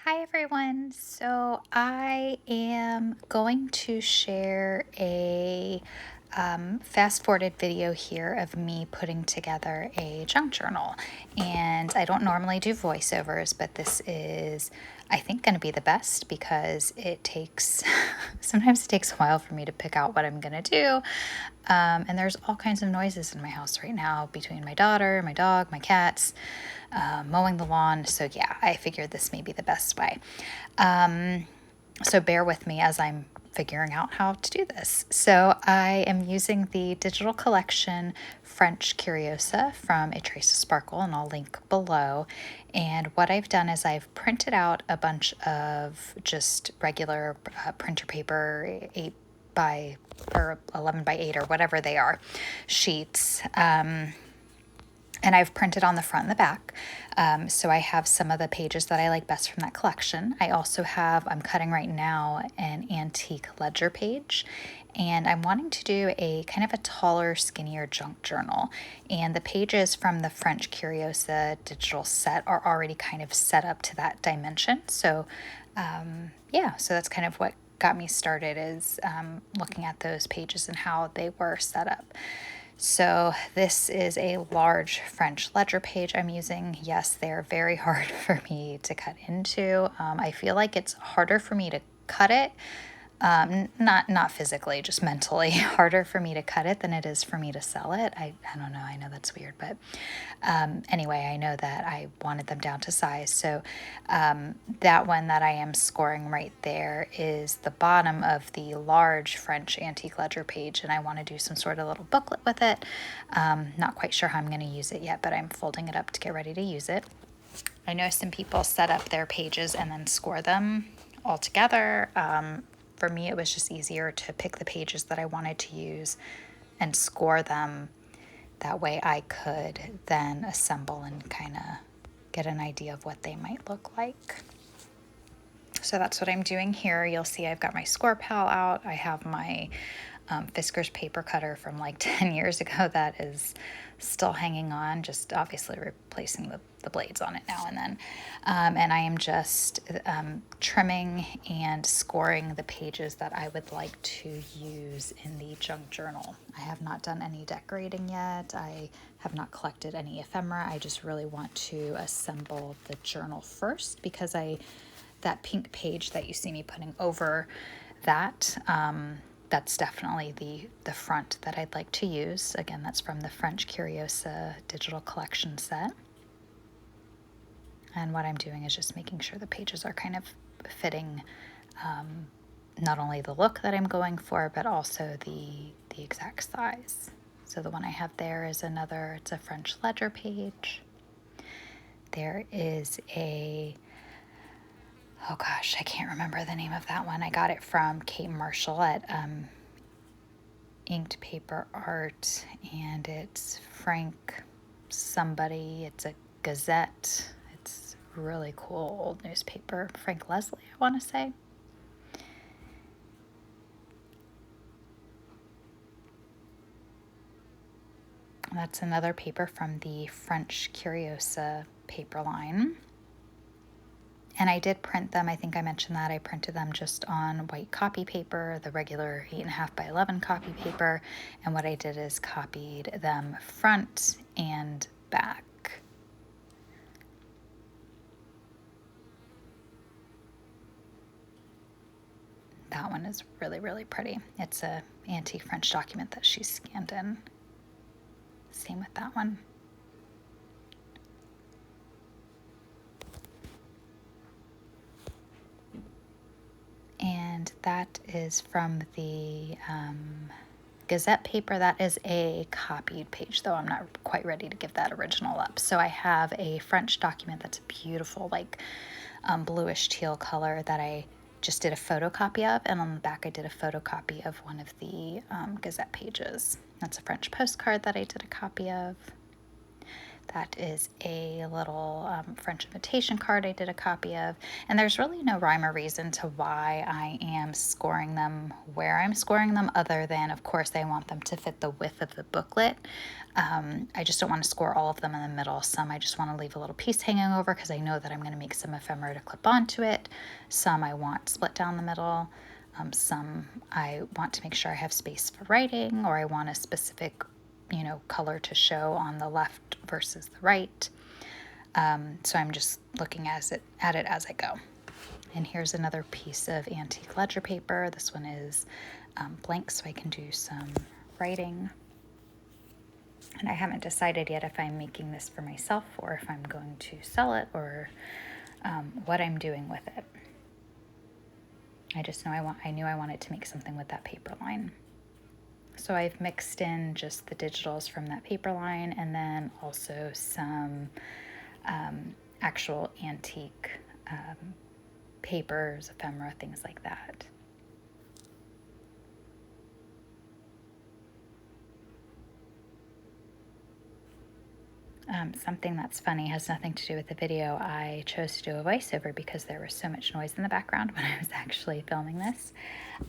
Hi everyone. So I am going to share a fast forwarded video here of me putting together a junk journal. And I don't normally do voiceovers, but this is, I think, going to be the best because it takes, sometimes it takes a while for me to pick out what I'm going to do. And there's all kinds of noises in my house right now between my daughter, my dog, my cats, mowing the lawn. So, yeah, I figured this may be the best way. So, bear with me as I'm figuring out how to do this. So, I am using the digital collection French Curiosa from A Trace of Sparkle, and I'll link below. And what I've done is I've printed out a bunch of just regular printer paper, 8 by or 11 by 8 or whatever they are sheets, and I've printed on the front and the back. So I have some of the pages that I like best from that collection. I also have, I'm cutting right now, an antique ledger page, and I'm wanting to do a kind of a taller, skinnier junk journal. And the pages from the French Curiosa digital set are already kind of set up to that dimension. So yeah, so that's kind of what got me started is looking at those pages and how they were set up. So this is a large French ledger page I'm using. Yes, they're very hard for me to cut into. I feel like it's harder for me to cut it, not physically, just mentally harder for me to cut it than it is for me to sell it. I don't know. I know that's weird, but anyway, I know that I wanted them down to size. So that one that I am scoring right there is the bottom of the large French antique ledger page, and I want to do some sort of little booklet with it. Not quite sure how I'm going to use it yet, but I'm folding it up to get ready to use it. I know some people set up their pages and then score them all together. For me, it was just easier to pick the pages that I wanted to use and score them. That way I could then assemble and kind of get an idea of what they might look like. So that's what I'm doing here. You'll see I've got my score pal out. I have my Fisker's paper cutter from like 10 years ago that is still hanging on, just obviously replacing the blades on it now and then. And I am just trimming and scoring the pages that I would like to use in the junk journal. I have not done any decorating yet. I have not collected any ephemera. I just really want to assemble the journal first because that pink page that you see me putting over that, that's definitely the front that I'd like to use. Again, that's from the French Curiosa digital collection set. And what I'm doing is just making sure the pages are kind of fitting not only the look that I'm going for, but also the exact size. So the one I have there is it's a French ledger page. There is oh gosh, I can't remember the name of that one. I got it from Kate Marshall at Inked Paper Art, and it's Frank somebody. It's a Gazette. It's really cool old newspaper. Frank Leslie, I want to say. That's another paper from the French Curiosa paper line. And I did print them. I think I mentioned that. I printed them just on white copy paper, the regular 8.5 by 11 copy paper. And what I did is copied them front and back. That one is really, really pretty. It's a antique French document that she scanned in. Same with that one. And that is from the Gazette paper. That is a copied page, though I'm not quite ready to give that original up. So I have a French document that's a beautiful, like bluish teal color that I just did a photocopy of, and on the back I did a photocopy of one of the Gazette pages. That's a French postcard that I did a copy of. That is a little French invitation card I did a copy of. And there's really no rhyme or reason to why I am scoring them where I'm scoring them, other than, of course, I want them to fit the width of the booklet. I just don't want to score all of them in the middle. Some I just want to leave a little piece hanging over because I know that I'm going to make some ephemera to clip onto it. Some I want split down the middle. Some I want to make sure I have space for writing, or I want a specific color to show on the left versus the right. So I'm just looking at it as I go. And here's another piece of antique ledger paper. This one is blank, so I can do some writing. And I haven't decided yet if I'm making this for myself or if I'm going to sell it, or what I'm doing with it. I just know I knew I wanted to make something with that paper line. So I've mixed in just the digitals from that paper line, and then also some actual antique papers, ephemera, things like that. Something that's funny, has nothing to do with the video. I chose to do a voiceover because there was so much noise in the background when I was actually filming this.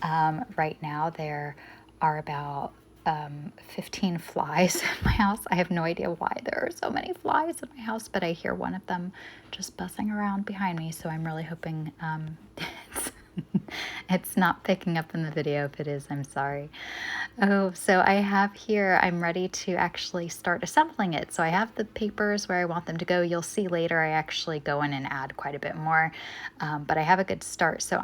Right now there are about 15 flies in my house. I have no idea why there are so many flies in my house, but I hear one of them just buzzing around behind me, so I'm really hoping it's not picking up in the video. If it is, I'm sorry. Oh, so I have here, I'm ready to actually start assembling it. So I have the papers where I want them to go. You'll see later I actually go in and add quite a bit more, but I have a good start. So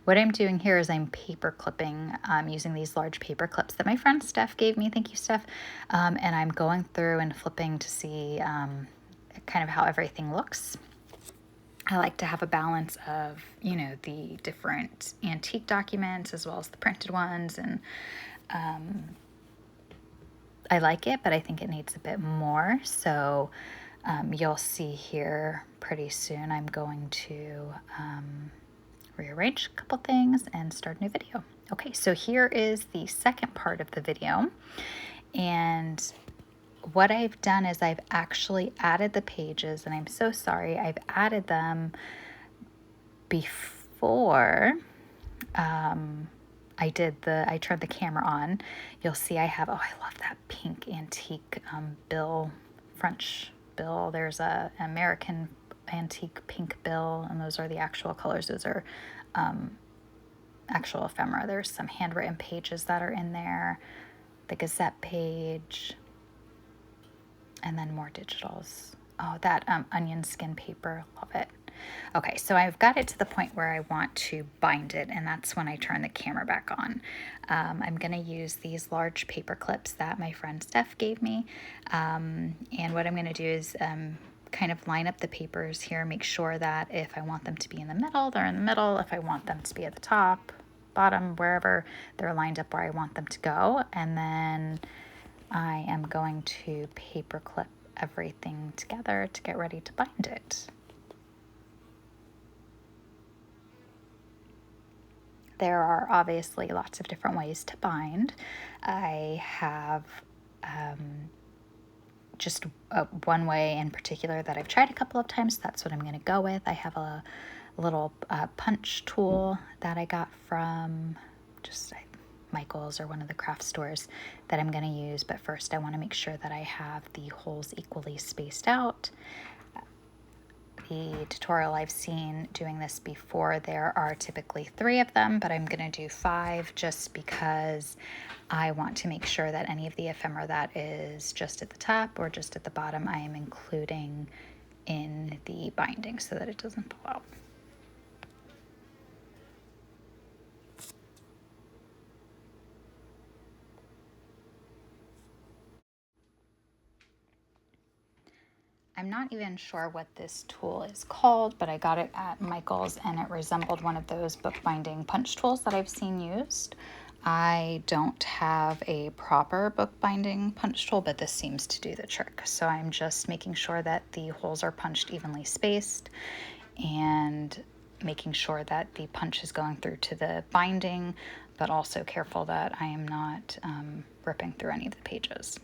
what I'm doing here is I'm paper clipping, using these large paper clips that my friend Steph gave me. Thank you, Steph. And I'm going through and flipping to see kind of how everything looks. I like to have a balance of, the different antique documents as well as the printed ones. And I like it, but I think it needs a bit more. So you'll see here pretty soon I'm going to rearrange a couple things and start a new video. Okay, so here is the second part of the video. And what I've done is I've actually added the pages, and I'm so sorry, I've added them before I turned the camera on. You'll see I have, I love that pink antique French bill. There's a American antique pink bill, and those are the actual colors. Those are actual ephemera. There's some handwritten pages that are in there, the Gazette page, and then more digitals. Oh, that onion skin paper, love it. Okay, so I've got it to the point where I want to bind it, and that's when I turn the camera back on. I'm going to use these large paper clips that my friend Steph gave me, and what I'm going to do is kind of line up the papers here, make sure that if I want them to be in the middle, they're in the middle. If I want them to be at the top, bottom, wherever, they're lined up where I want them to go, and then I am going to paper clip everything together to get ready to bind it. There are obviously lots of different ways to bind. I have just one way in particular that I've tried a couple of times. That's what I'm going to go with. I have a little punch tool that I got from Michael's or one of the craft stores that I'm going to use, but first I want to make sure that I have the holes equally spaced out. The tutorial I've seen doing this before, there are typically 3 of them, but I'm going to do 5 just because I want to make sure that any of the ephemera that is just at the top or just at the bottom I am including in the binding so that it doesn't fall out. I'm not even sure what this tool is called, but I got it at Michael's and it resembled one of those bookbinding punch tools that I've seen used. I don't have a proper bookbinding punch tool, but this seems to do the trick. So I'm just making sure that the holes are punched evenly spaced and making sure that the punch is going through to the binding, but also careful that I am not ripping through any of the pages.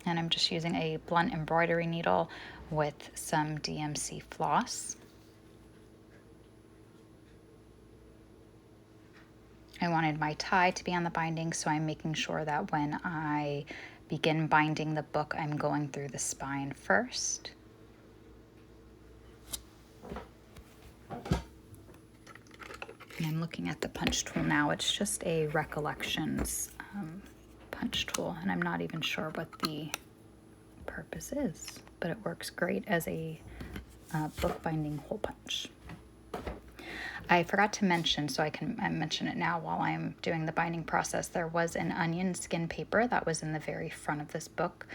And I'm just using a blunt embroidery needle with some DMC floss. I wanted my tie to be on the binding, so I'm making sure that when I begin binding the book, I'm going through the spine first. And I'm looking at the punch tool now. It's just a Recollections punch tool, and I'm not even sure what the purpose is, but it works great as a bookbinding hole punch. I forgot to mention, so I can mention it now while I'm doing the binding process, there was an onion skin paper that was in the very front of this book,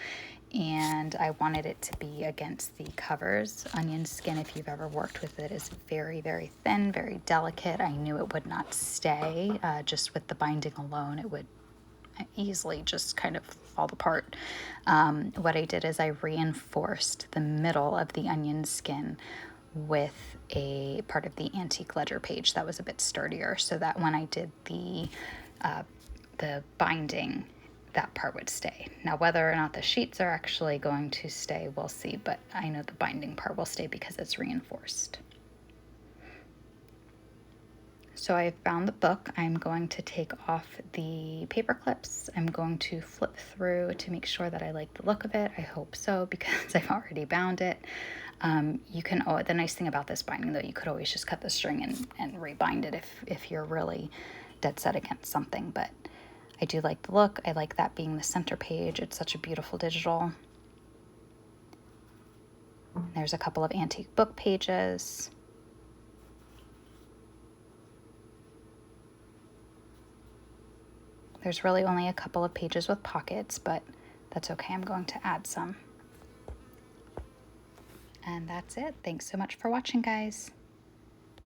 and I wanted it to be against the covers. Onion skin, if you've ever worked with it, is very, very thin, very delicate. I knew it would not stay. Just with the binding alone, it would easily just kind of fall apart. What I did is I reinforced the middle of the onion skin with a part of the antique ledger page that was a bit sturdier, so that when I did the binding, that part would stay. Now, whether or not the sheets are actually going to stay, we'll see, but I know the binding part will stay because it's reinforced. So I found the book. I'm going to take off the paper clips. I'm going to flip through to make sure that I like the look of it. I hope so, because I've already bound it. You can, the nice thing about this binding though, you could always just cut the string and rebind it if you're really dead set against something, but I do like the look. I like that being the center page. It's such a beautiful digital. There's a couple of antique book pages. There's really only a couple of pages with pockets, but that's okay. I'm going to add some. And that's it. Thanks so much for watching, guys.